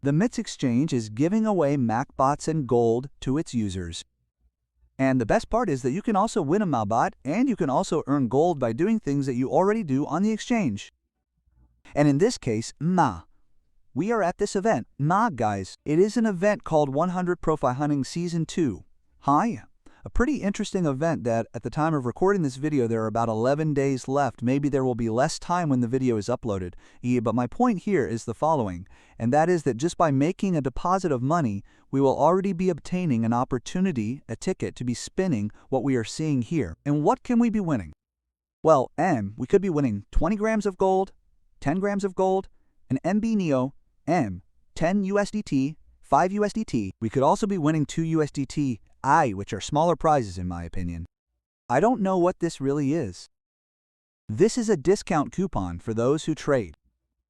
The MITS exchange is giving away MacBots and gold to its users. And the best part is that you can also win a MacBot and you can also earn gold by doing things that you already do on the exchange. And in this case, we are at this event. Guys, it is an event called 100 Profile Hunting Season 2. Hi. A pretty interesting event that, at the time of recording this video, there are about 11 days left. Maybe there will be less time when the video is uploaded. But my point here is the following, and that is that just by making a deposit of money, we will already be obtaining an opportunity, a ticket, to be spinning what we are seeing here. And what can we be winning? Well, we could be winning 20 grams of gold, 10 grams of gold, an MB Neo, 10 USDT, 5 USDT. We could also be winning 2 USDT, which are smaller prizes in my opinion. I don't know what this really is. This is a discount coupon for those who trade.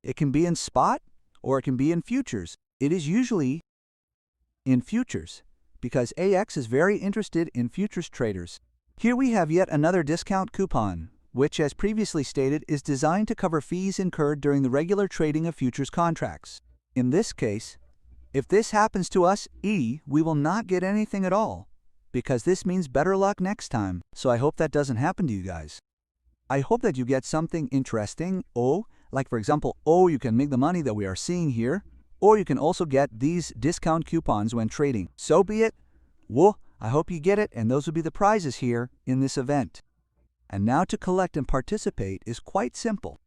It can be in spot or it can be in futures. It is usually in futures because AX is very interested in futures traders. Here we have yet another discount coupon, which, as previously stated, is designed to cover fees incurred during the regular trading of futures contracts. In this case, if this happens to us, we will not get anything at all, because this means better luck next time. So I hope that doesn't happen to you guys. I hope that you get something interesting, like for example, you can make the money that we are seeing here, or you can also get these discount coupons when trading. So be it. I hope you get it, and those will be the prizes here in this event. And now to collect and participate is quite simple.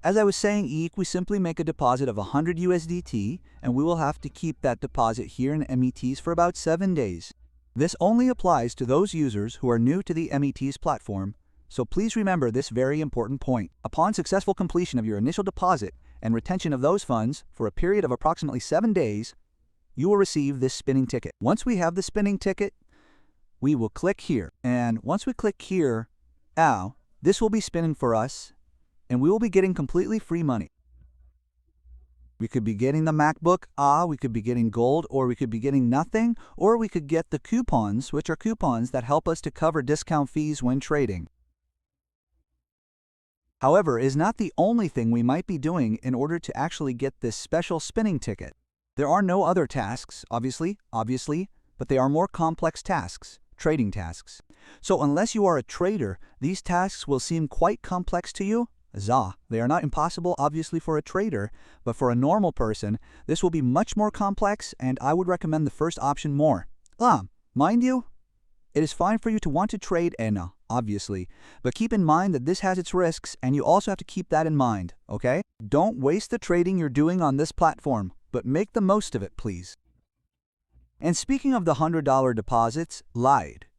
As I was saying, we simply make a deposit of 100 USDT, and we will have to keep that deposit here in METs for about 7 days. This only applies to those users who are new to the METs platform, so please remember this very important point. Upon successful completion of your initial deposit and retention of those funds for a period of approximately 7 days, you will receive this spinning ticket. Once we have the spinning ticket, we will click here, and once we click here, this will be spinning for us, and we will be getting completely free money. We could be getting the MacBook, we could be getting gold, or we could be getting nothing, or we could get the coupons, which are coupons that help us to cover discount fees when trading. However, it is not the only thing we might be doing in order to actually get this special spinning ticket. There are no other tasks, obviously, but they are more complex tasks, trading tasks. So unless you are a trader, these tasks will seem quite complex to you. They are not impossible, obviously, for a trader, but for a normal person, this will be much more complex, and I would recommend the first option more. Mind you, it is fine for you to want to trade, obviously, but keep in mind that this has its risks, and you also have to keep that in mind, okay? Don't waste the trading you're doing on this platform, but make the most of it, please. And speaking of the $100 deposits,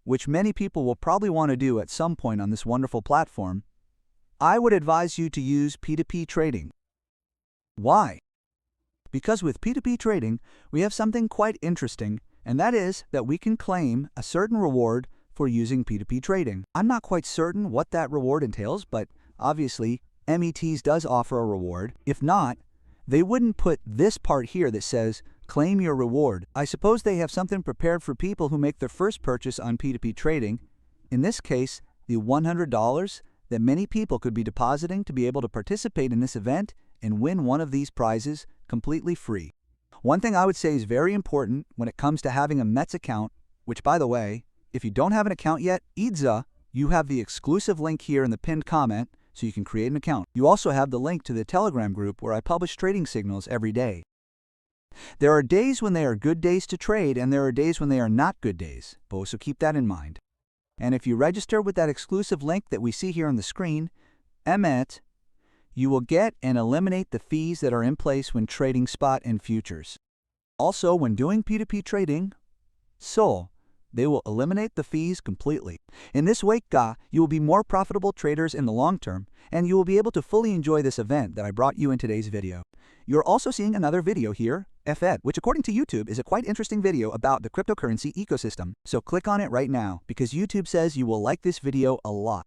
which many people will probably want to do at some point on this wonderful platform, I would advise you to use P2P trading. Why? Because with P2P trading, we have something quite interesting, and that is that we can claim a certain reward for using P2P trading. I'm not quite certain what that reward entails, but obviously METs does offer a reward. If not, they wouldn't put this part here that says, claim your reward. I suppose they have something prepared for people who make their first purchase on P2P trading. In this case, the $100 that many people could be depositing to be able to participate in this event and win one of these prizes completely free. One thing I would say is very important when it comes to having a METS account, which, by the way, if you don't have an account yet, you have the exclusive link here in the pinned comment so you can create an account. You also have the link to the Telegram group where I publish trading signals every day. There are days when they are good days to trade, and there are days when they are not good days, so keep that in mind. And if you register with that exclusive link that we see here on the screen, you will get and eliminate the fees that are in place when trading spot and futures. Also, when doing P2P trading, they will eliminate the fees completely. In this way, you will be more profitable traders in the long term, and you will be able to fully enjoy this event that I brought you in today's video. You're also seeing another video here, which according to YouTube is a quite interesting video about the cryptocurrency ecosystem. So click on it right now, because YouTube says you will like this video a lot.